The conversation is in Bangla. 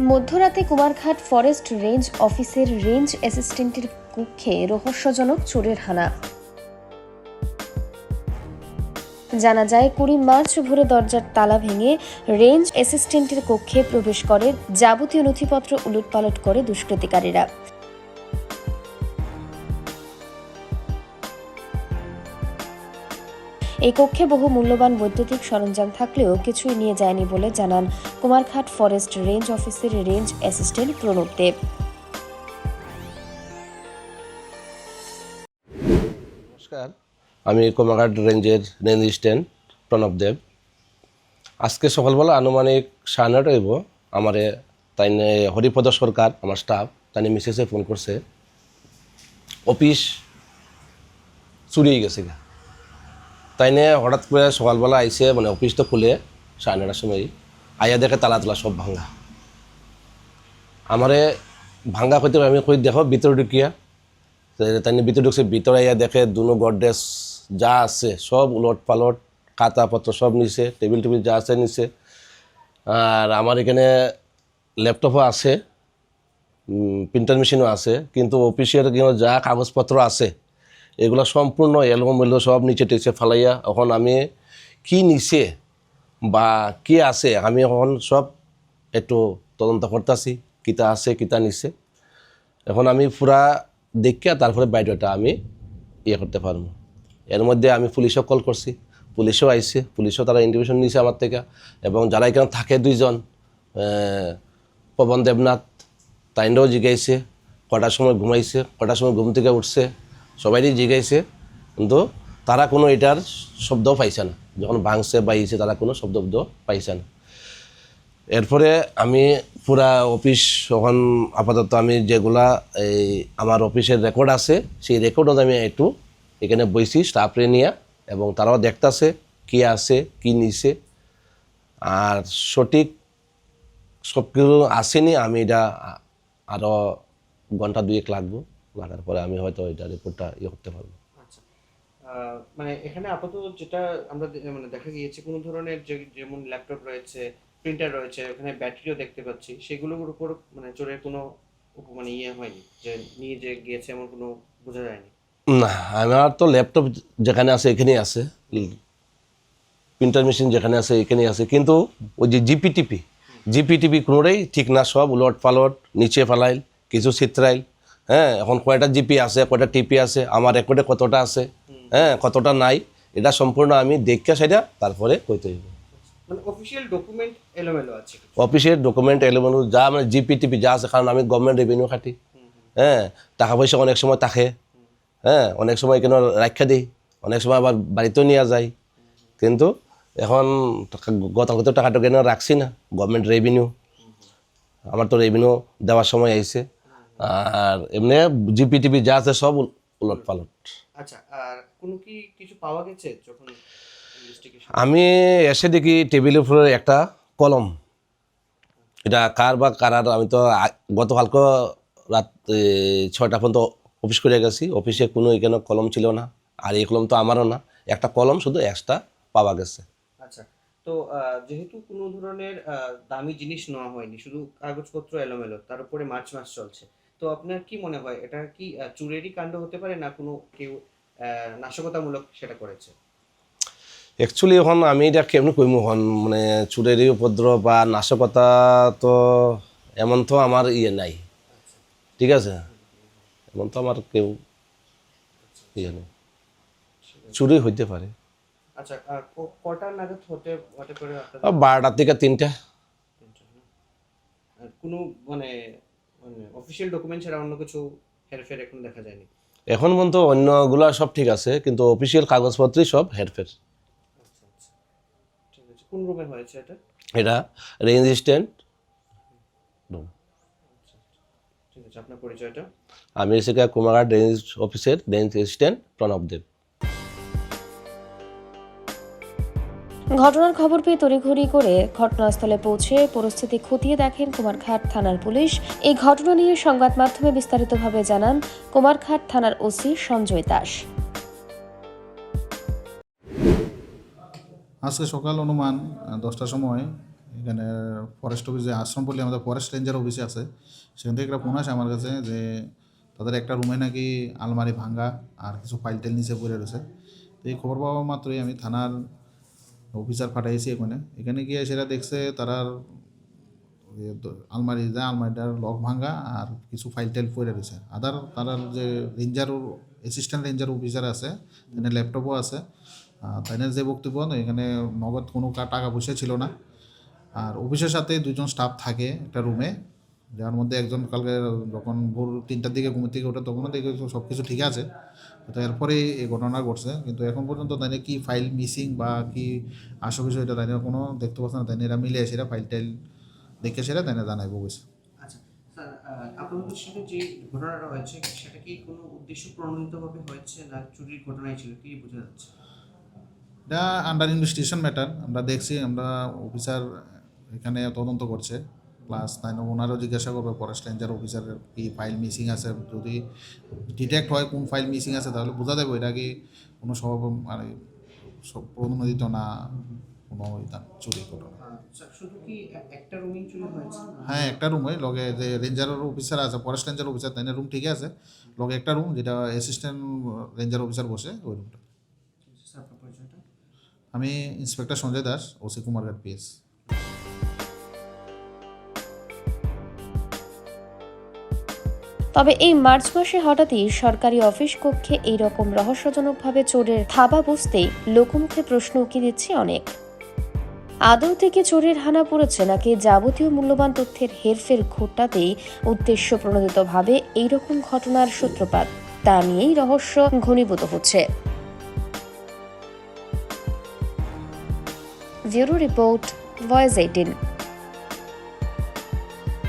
মধ্যরাতে কুমারঘাট ফরেস্ট রেঞ্জ অফিসের রেঞ্জ অ্যাসিস্ট্যান্টের কক্ষে রহস্যজনক চোরের হানা। জানা যায় 20 মার্চ ভোরে দরজার তালা ভেঙে রেঞ্জ অ্যাসিস্ট্যান্টের কক্ষে প্রবেশ করে যাবতীয় নথিপত্র উলটপালট করে দুষ্কৃতিকারীরা। এই কক্ষে বহু মূল্যবান বৈদ্যুতিক সরঞ্জাম থাকলেও কিছুই নিয়ে যায়নি বলে জানান কুমারঘাট ফরেস্ট রেঞ্জ অফিসের রেঞ্জ অ্যাসিস্ট্যান্ট প্রণব দেব। নমস্কার, আমি কুমারঘাট রেঞ্জের রেঞ্জ অ্যাসিস্ট্যান্ট প্রণব দেব। আজকে সকালবেলা আনুমানিক 9:30 হইব আমারে তাই হরিপদ সরকার আমার স্টাফ তাই মিসেসে ফোন করছে অফিস চুরি হয়ে গেছে। তাইনে হঠাৎ করে সকালবেলা আইসে মানে অফিস তো খুলে 9:30 সময় আইয়া দেখে তালা তালা সব ভাঙা। আমারে ভাঙ্গা কইতে আমি কই দেখো ভিতরে ঢুকিয়া তাই ভিতরে ঢুকছে, ভিতরে আইয়া দেখে দুনো গডরেজ যা আছে সব উলট পালট, খাতাপত্র সব নিছে, টেবিল যা আছে নিছে। আর আমার এখানে ল্যাপটপও আছে, প্রিন্টার মেশিনও আছে, কিন্তু অফিসের যা কাগজপত্র আছে এগুলো সম্পূর্ণ এলোমেলো সব নিচে টেচে ফালাইয়া। এখন আমি কি নিছে বা কি আছে আমি এখন সব একটু তদন্ত করতেছি, কিতা আছে কিতা নিছে। এখন আমি পুরা দেখিয়া তারপরে বাইরেটা আমি করতে পারবো। এর মধ্যে আমি পুলিশও কল করছি, পুলিশও আইছে, পুলিশও তারা ইন্টিমেশন নিয়েছে আমার থেকে। এবং যারা এখানে থাকে 2 জন পবন দেবনাথ তাইন্ডও জিগাইছে কটার সময় ঘুমাইছে, কটার সময় ঘুম থেকে উঠছে, সবাইই জিগাইছে, কিন্তু তারা কোনো এটার শব্দও পাইছে না। যখন ভাঙছে বাইছে তারা কোনো শব্দ পাইছে না। এরপরে আমি পুরা অফিস এখন আপাতত আমি যেগুলা এই আমার অফিসের রেকর্ড আছে সেই রেকর্ডও আমি একটু এখানে বইছি স্টাফরে নিয়ে, এবং তারাও দেখতেছে কি আছে কি নিছে। আর সঠিক সব কিছু আসেনি, আমি এটা আরও ঘন্টা 2 লাগার পরে আমি হয়তো এটা রিপোর্টটা করতে পারবো। আচ্ছা, মানে এখানে আপাতত যেটা আমরা মানে দেখা গিয়েছে কোনো ধরনের যেমন ল্যাপটপ রয়েছে, প্রিন্টার রয়েছে, ওখানে ব্যাটারিও দেখতে পাচ্ছি, সেগুলোর উপর মানে চোরের কোনো মানে হয়নি যে নিয়ে যে গিয়েছে এমন কোনো বোঝা যায়নি। না, আমার তো ল্যাপটপ যেখানে আছে এখানেই আছে, প্রিন্টার মেশিন যেখানে আছে এখানেই আছে, কিন্তু ওই যে জিপিটিপি কোনোটাই ঠিক না, সব উলট পালট নিচে ফেলাইল, কিছু ছিত্রাইল। হ্যাঁ, এখন কয়টা জিপি আছে কয়টা টিপি আছে, আমার রেকর্ডে কতটা আছে, হ্যাঁ কতটা নাই, এটা সম্পূর্ণ আমি দেখে সেটা তারপরে কইতে হইব। মানে অফিসিয়াল ডকুমেন্ট এলোমেলো আছে, অফিসের ডকুমেন্ট এলোমেলো যা মানে জিপিটিপি যা আছে, কারণ আমি গভর্নমেন্ট রেভিনিউ খাটি। হ্যাঁ, টাকা পয়সা অনেক সময় থাকে, হ্যাঁ অনেক সময় কেন রাখা দিই, অনেক সময় আবার বাড়িতেও নিয়ে যায়। কিন্তু এখন গতকাল টাকাটা কেন রাখছি না, গভর্নমেন্ট রেভিনিউ, আমার তো রেভিনিউ দেওয়ার সময় আইছে। আর এমনি জিপিটিপি যা আছে সব উলট পালট। আচ্ছা, আর কোনো কি কিছু পাওয়া গেছে যখন ইনভেস্টিগেশন? আমি এসে দেখি টেবিলের উপরে একটা কলম, এটা কার বা কারার আমি তো গতকালকে রাত 6টা পর্যন্ত অফিস করে গেছি, অফিসে কোনো এখানে কলম ছিল না, আর এই কলম তো আমারও না, একটা কলম শুধু এক্সট্রা পাওয়া গেছে। আচ্ছা, তো যেহেতু কোনো ধরনের দামি জিনিস নেওয়া হয়নি, শুধু কাগজপত্র এলোমেলো, তার উপরে মার্চ মাস চলছে, তো আপনার কি মনে হয় এটা কি চুরেরই কাণ্ড হতে পারে, না কোনো কেউ নাশকতামূলক সেটা করেছে? অ্যাকচুয়ালি এখন আমি এটা কেমন কইম, এখন মানে চুরেরই উপদ্রব বা নাশকতা তো এমন তো আমার নাই, ঠিক আছে, এমন তো আমার কেউ নেই, চুরি হইতে পারে। আচ্ছা, কটা নাগাদ হতে পারে আপনাদের? 12টা থেকে 3টা। কোনো মানে অফিসিয়াল ডকুমেন্ট ছাড়া অন্য কিছু হেরফের এখন দেখা যায়নি? এখন পর্যন্ত অন্যগুলা সব ঠিক আছে, কিন্তু অফিসিয়াল কাগজপত্রই সব হেরফের। আচ্ছা আচ্ছা, ঠিক আছে। কোন রুমে হয়েছে এটা? এটা রেঞ্জ অ্যাসিস্ট্যান্ট রুম। ঠিক আছে, আপনার পরিচয়টা? আমি এসে কুমারঘাট রেঞ্জ অফিসের রেঞ্জ অ্যাসিস্ট্যান্ট প্রণব দেব। ঘটনার খবর পেয়ে তড়িঘড়ি করে ঘটনাস্থলে পৌঁছে পরিস্থিতি খতিয়ে দেখেন কুমারঘাট থানার পুলিশ। এই ঘটনা নিয়ে সংবাদ মাধ্যমে বিস্তারিতভাবে জানান কুমারঘাট থানার ওসি সঞ্জয় দাস। আজকে সকাল অনুমান 10টার সময় এখানে ফরেস্ট অফিস যে আশ্রমপল্লী আমাদের ফরেস্ট রেঞ্জার অফিসে আছে, সেখান থেকে একটা ফোন আসে আমার কাছে যে তাদের একটা রুমে নাকি আলমারি ভাঙা আর কিছু ফাইল টাইল নিচে পড়ে রয়েছে। তো এই খবর পাওয়া মাত্রই আমি থানার অফিসার পাঠাইছি এখানে গিয়ে সেটা দেখছে তারার আলমারিটার লক ভাঙা আর কিছু ফাইল টাইল পড়ে রয়েছে। তারার যে অ্যাসিস্ট্যান্ট রেঞ্জার অফিসার আছে, তাদের ল্যাপটপও আছে। তাদের যে বক্তব্য এখানে নগদ কোনো টাকা পয়সা ছিল না। আর অফিসের সাথে দুজন স্টাফ থাকে একটা রুমে, যার মধ্যে একজন কালকে যখন ভোর 3টার দিকে ঘুমের থেকে ওঠে তখনও দেখে সব কিছু ঠিক আছে। তো এরপরে এই ঘটনা ঘটছে, কিন্তু এখন পর্যন্ত তাদের কি ফাইল মিসিং বা কি আসল বিষয় এটা তাদের কোনো দেখতে পাচ্ছে না। তাই এরা মিলে সেটা ফাইল টাইল দেখে সেটা তাই জানাইবো বলছে। আচ্ছা স্যার, আপনাদের সাথে যে ঘটনাটা হয়েছে সেটা কি কোনো উদ্দেশ্য প্রণোদিতভাবে হয়েছে না চুরির ঘটনাই ছিল, কি বোঝা যাচ্ছে? এটা আন্ডার ইনভেস্টিগেশন ম্যাটার। আমরা দেখছি, আমরা অফিসার এখানে তদন্ত করছে, প্লাস তাই ওনারও জিজ্ঞাসা করবে ফরেস্ট রেঞ্জার অফিসারের কি ফাইল মিসিং আছে। যদি ডিটেক্ট হয় কোন ফাইল মিসিং আছে তাহলে বোঝা যাবে এটা কি কোনো মানে প্রণোদিত না কোনো চুরি ঘটনা। স্যার, শুধু কি একটা রুমই চুরি হয়েছে? হ্যাঁ, একটা রুমে লগে যে রেঞ্জার অফিসার আছে, ফরেস্ট রেঞ্জার অফিসার তাই রুম ঠিকই আছে, লগে একটা রুম যেটা অ্যাসিস্ট্যান্ট রেঞ্জার অফিসার বসে ওই রুমটা। স্যার, আপনার পরিচয়টা? আমি inspector Sanjay Das, OC Kumarghat PS. তবে এই মার্চ মাসে হঠাৎই সরকারি অফিস কক্ষে এইরকম রহস্যজনকভাবে চোরের থাবা বসতেই লোকমুখে প্রশ্ন উকি দিচ্ছে অনেক। আদৌ থেকে চোরের হানা পড়েছে নাকি যাবতীয় মূল্যবান তথ্যের হেরফের ঘটাতেই উদ্দেশ্য প্রণোদিতভাবে এইরকম ঘটনার সূত্রপাত, তা নিয়েই রহস্য ঘনীভূত হচ্ছে। Bureau report, voice 18।